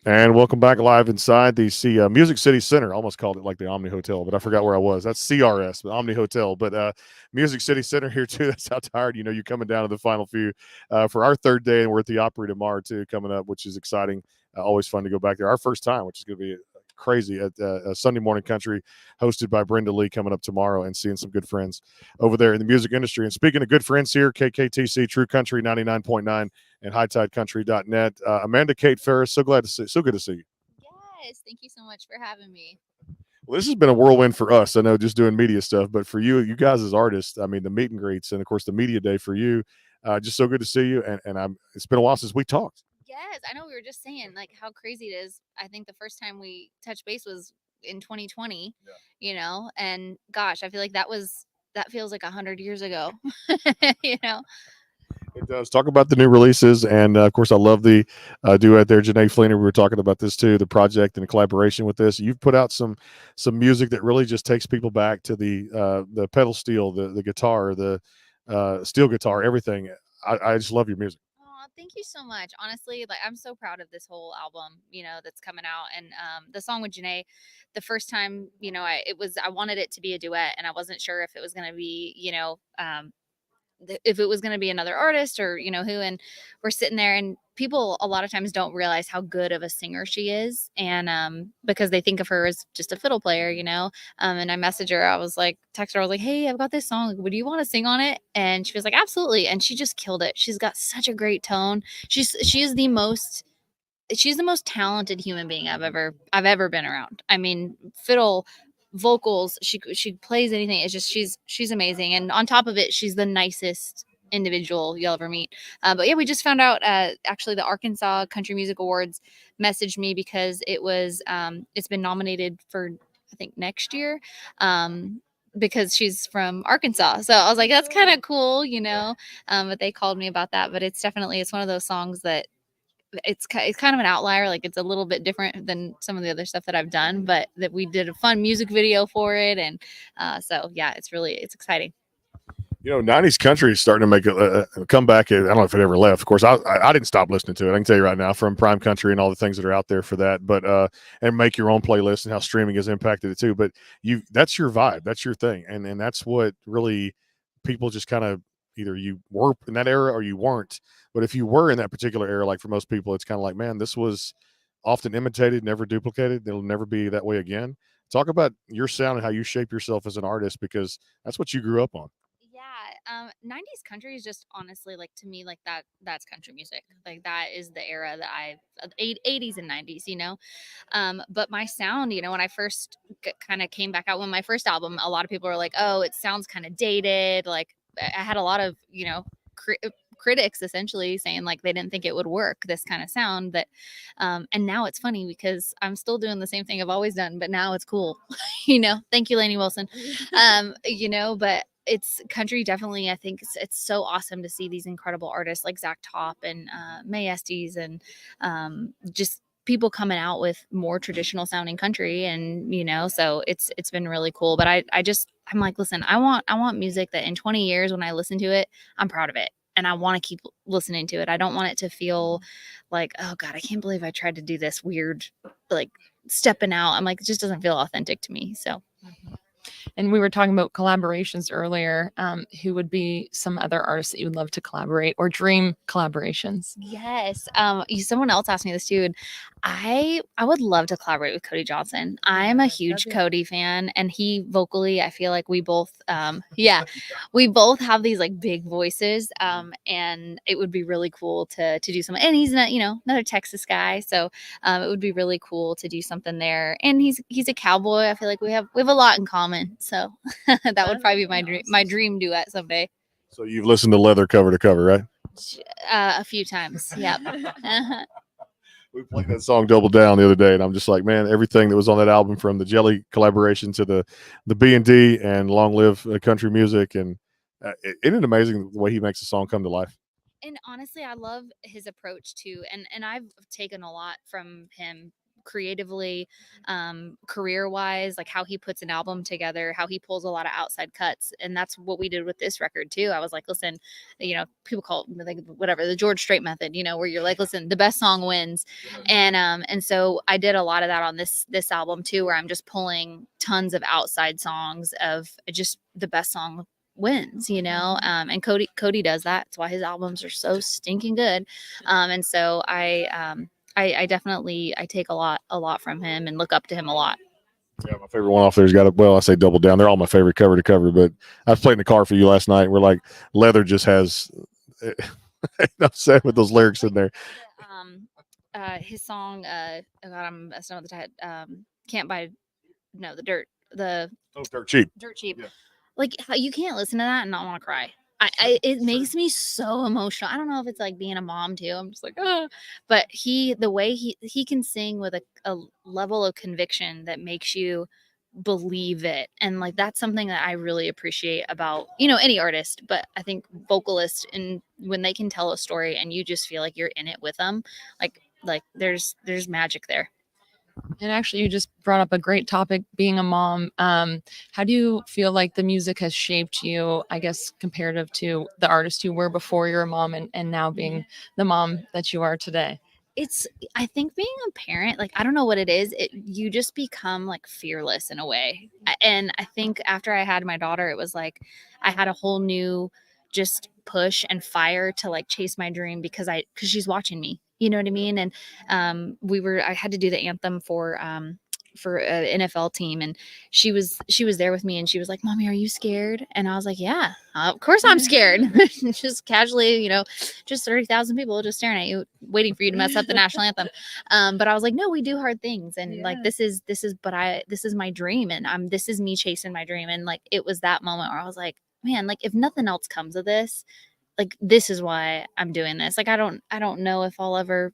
And welcome back live inside the Music City Center. I almost called it like the Omni Hotel, but I forgot where I was. That's CRS, the Omni Hotel. But Music City Center here too. That's how tired you're coming down to the final few for our third day, and we're at the Opry tomorrow too, coming up, which is exciting. Always fun to go back there. Our first time, which is going to be crazy at Sunday Morning Country, hosted by Brenda Lee, coming up tomorrow, and seeing some good friends over there in the music industry. And speaking of good friends here, KKTC True Country 99.9 and hightidecountry.net. Amanda Kate Ferris, so good to see you. Yes, thank you so much for having me. Well, this has been a whirlwind for us. I know just doing media stuff, but for you guys as artists, I mean, the meet and greets and of course the media day for you, just so good to see you. And it's been a while since we talked. Yes, I know we were just saying like how crazy it is. I think the first time we touched base was in 2020, and gosh, I feel like that feels like 100 years ago, you know. It does. Talk about the new releases, and of course, I love the duet there, Janae Fleener. We were talking about this too, the project and the collaboration with this. You've put out some music that really just takes people back to the pedal steel, the guitar, the steel guitar, everything. I just love your music. Oh, thank you so much. Honestly, like I'm so proud of this whole album, that's coming out. And the song with Janae, the first time, I wanted it to be a duet, and I wasn't sure if it was going to be, if it was going to be another artist or who. And we're sitting there, and people a lot of times don't realize how good of a singer she is, and because they think of her as just a fiddle player, and I messaged her, I was like, text her, I was like, hey, I've got this song, would you want to sing on it? And she was like, absolutely. And she just killed it. She's got such a great tone. She's the most talented human being I've ever been around. I mean, fiddle, vocals, she plays anything. It's just she's amazing, and on top of it, she's the nicest individual you'll ever meet. But yeah, we just found out, actually the Arkansas Country Music Awards messaged me because it's been nominated for, I think, next year. Because she's from Arkansas, so I was like, that's kind of cool, but they called me about that. But it's one of those songs that it's kind of an outlier. Like, it's a little bit different than some of the other stuff that I've done, but that we did a fun music video for it. And so yeah, it's exciting. 90s country is starting to make a comeback. I don't know if it ever left. Of course, I didn't stop listening to it. I can tell you right now, from Prime Country and all the things that are out there for that. But and make your own playlist and how streaming has impacted it too. But that's your vibe, that's your thing, and that's what really people just kind of, either you were in that era or you weren't. But if you were in that particular era, like for most people, it's kind of like, man, this was often imitated, never duplicated. It'll never be that way again. Talk about your sound and how you shape yourself as an artist, because that's what you grew up on. Yeah, 90s country is just honestly, like, to me, like, that's country music. Like, that is the era that 80s and 90s, but my sound, when I first kind of came back out with my first album, a lot of people were like, oh, it sounds kind of dated. Like, I had a lot of, critics essentially saying like they didn't think it would work, this kind of sound. But and now it's funny because I'm still doing the same thing I've always done, but now it's cool. Thank you, Lainey Wilson. But it's country, definitely. I think it's so awesome to see these incredible artists like Zach Top and May Estes, and just people coming out with more traditional sounding country. And so it's been really cool. But I'm like, listen, I want music that in 20 years when I listen to it, I'm proud of it, and I want to keep listening to it. I don't want it to feel like, oh God, I can't believe I tried to do this weird, like, stepping out. I'm like, it just doesn't feel authentic to me. So And we were talking about collaborations earlier. Who would be some other artists that you would love to collaborate or dream collaborations? yes, someone else asked me this too, and I would love to collaborate with Cody Johnson. I'm a huge Cody fan, and he vocally, I feel like we both, yeah, we both have these like big voices, and it would be really cool to do something. And he's not, another Texas guy, so it would be really cool to do something there. And he's a cowboy. I feel like we have a lot in common, so that would probably be my dream duet someday. So you've listened to Leather cover to cover, right? A few times, yep. We played that song "Double Down" the other day, and I'm just like, man, everything that was on that album, from the Jelly collaboration to the B&D and Long Live Country Music, and isn't it amazing the way he makes the song come to life? And honestly, I love his approach too, and I've taken a lot from him creatively, career wise, like how he puts an album together, how he pulls a lot of outside cuts. And that's what we did with this record too. I was like, listen, people call it like whatever, the George Strait method, where you're like, listen, the best song wins. And so I did a lot of that on this album too, where I'm just pulling tons of outside songs of just the best song wins, and Cody does that. That's why his albums are so stinking good. And so I definitely, I take a lot from him and look up to him a lot. Yeah, my favorite one off there's got I say Double Down. They're all my favorite cover to cover, but I was playing in the car for you last night. And we're like, Leather just has enough said with those lyrics in there. His song, God, I'm messing up with the title. Can't buy, no, the dirt, the Dirt Cheap. Dirt Cheap. Yeah. Like, you can't listen to that and not want to cry. It makes me so emotional. I don't know if it's like being a mom too. I'm just like, oh, but the way he can sing with a level of conviction that makes you believe it. And like, that's something that I really appreciate about, any artist, but I think vocalists, and when they can tell a story and you just feel like you're in it with them, like there's magic there. And actually, you just brought up a great topic, being a mom. How do you feel like the music has shaped you, I guess, comparative to the artist you were before you're a mom and now being the mom that you are today? I think being a parent, like, I don't know what it is. You just become like fearless in a way. And I think after I had my daughter, it was like, I had a whole new just push and fire to like chase my dream because she's watching me, you know what I mean? And, I had to do the anthem for an NFL team, and she was there with me, and she was like, "Mommy, are you scared?" And I was like, "Yeah, of course I'm scared." Just casually, just 30,000 people just staring at you, waiting for you to mess up the national anthem. But I was like, "No, we do hard things, and like this is my dream, and this is me chasing my dream." And like, it was that moment where I was like, "Man, like if nothing else comes of this, like this is why I'm doing this." Like I don't know if I'll ever,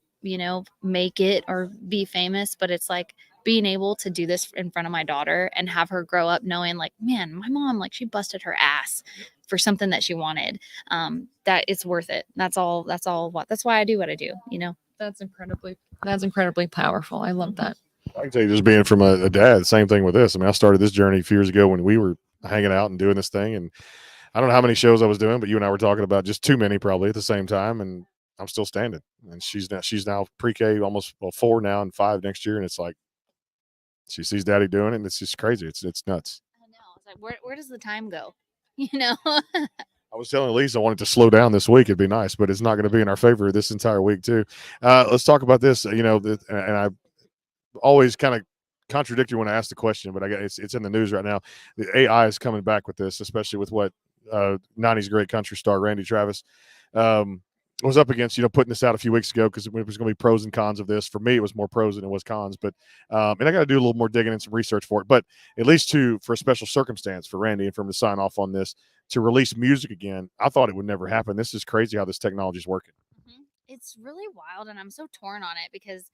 make it or be famous, but it's like being able to do this in front of my daughter and have her grow up knowing like, man, my mom, like she busted her ass for something that she wanted. That it's worth it. That's why I do what I do, That's incredibly powerful. I love that. I can tell you, just being from a dad, same thing with this. I mean, I started this journey a few years ago when we were hanging out and doing this thing, and I don't know how many shows I was doing, but you and I were talking about just too many probably at the same time, and I'm still standing. And she's now pre-K, almost 4 now and 5 next year, and it's like she sees Daddy doing it, and it's just crazy. It's nuts. I know. It's like, where does the time go? I was telling Elise I wanted to slow down this week. It'd be nice, but it's not going to be in our favor this entire week too. Let's talk about this. And I always kind of contradict you when I ask the question, but I guess it's in the news right now. The AI is coming back with this, especially with what 90s great country star Randy Travis was up against, putting this out a few weeks ago, because it was going to be pros and cons of this. For me, it was more pros than it was cons, but and I got to do a little more digging and some research for it. But at least for a special circumstance for Randy and for him to sign off on this to release music again, I thought it would never happen. This is crazy how this technology is working. Mm-hmm. It's really wild, and I'm so torn on it because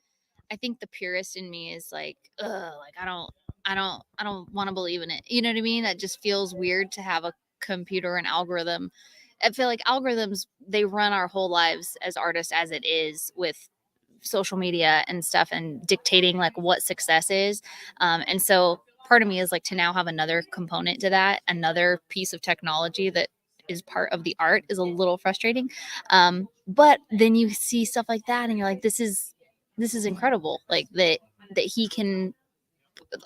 I think the purist in me is like, ugh, like I don't want to believe in it. You know what I mean? It just feels weird to have a computer and algorithm. I feel like algorithms, they run our whole lives as artists as it is, with social media and stuff, and dictating like what success is. And so part of me is like, to now have another component to that, another piece of technology that is part of the art, is a little frustrating. But then you see stuff like that and you're like, this is incredible. Like that he can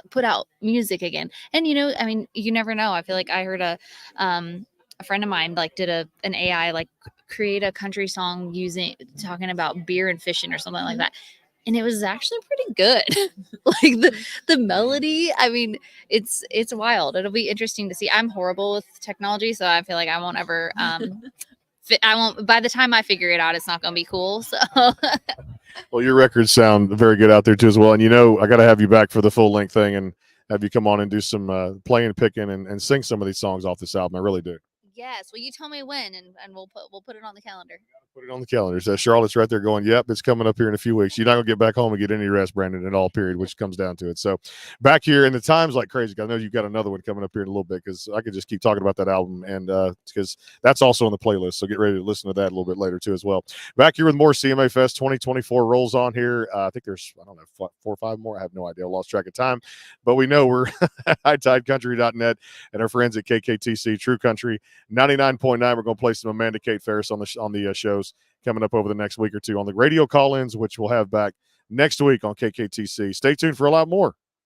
put out music again. And I mean, you never know. I feel like I heard a friend of mine like did an AI like create a country song talking about beer and fishing or something like that, and it was actually pretty good. Like the melody, I mean, it's wild. It'll be interesting to see. I'm horrible with technology, so I feel like I won't ever by the time I figure it out, it's not going to be cool. So well, your records sound very good out there too as well. And I got to have you back for the full length thing and have you come on and do some playing, picking, and sing some of these songs off this album. I really do. Yes. Well, you tell me when, and we'll put it on the calendar. Put it on the calendar. So Charlotte's right there going, yep, it's coming up here in a few weeks. You're not going to get back home and get any rest, Brandon, at all, period, which comes down to it. So back here, and the time's like crazy. I know you've got another one coming up here in a little bit because I could just keep talking about that album, and because that's also on the playlist. So get ready to listen to that a little bit later, too, as well. Back here with more CMA Fest 2024 rolls on here. I think there's, I don't know, 4 or 5 more. I have no idea. I lost track of time. But we know we're hightidecountry.net and our friends at KKTC True Country 99.9. We're going to play some Amanda Kate Ferris on the shows coming up over the next week or two on the radio call-ins, which we'll have back next week on KKTC. Stay tuned for a lot more.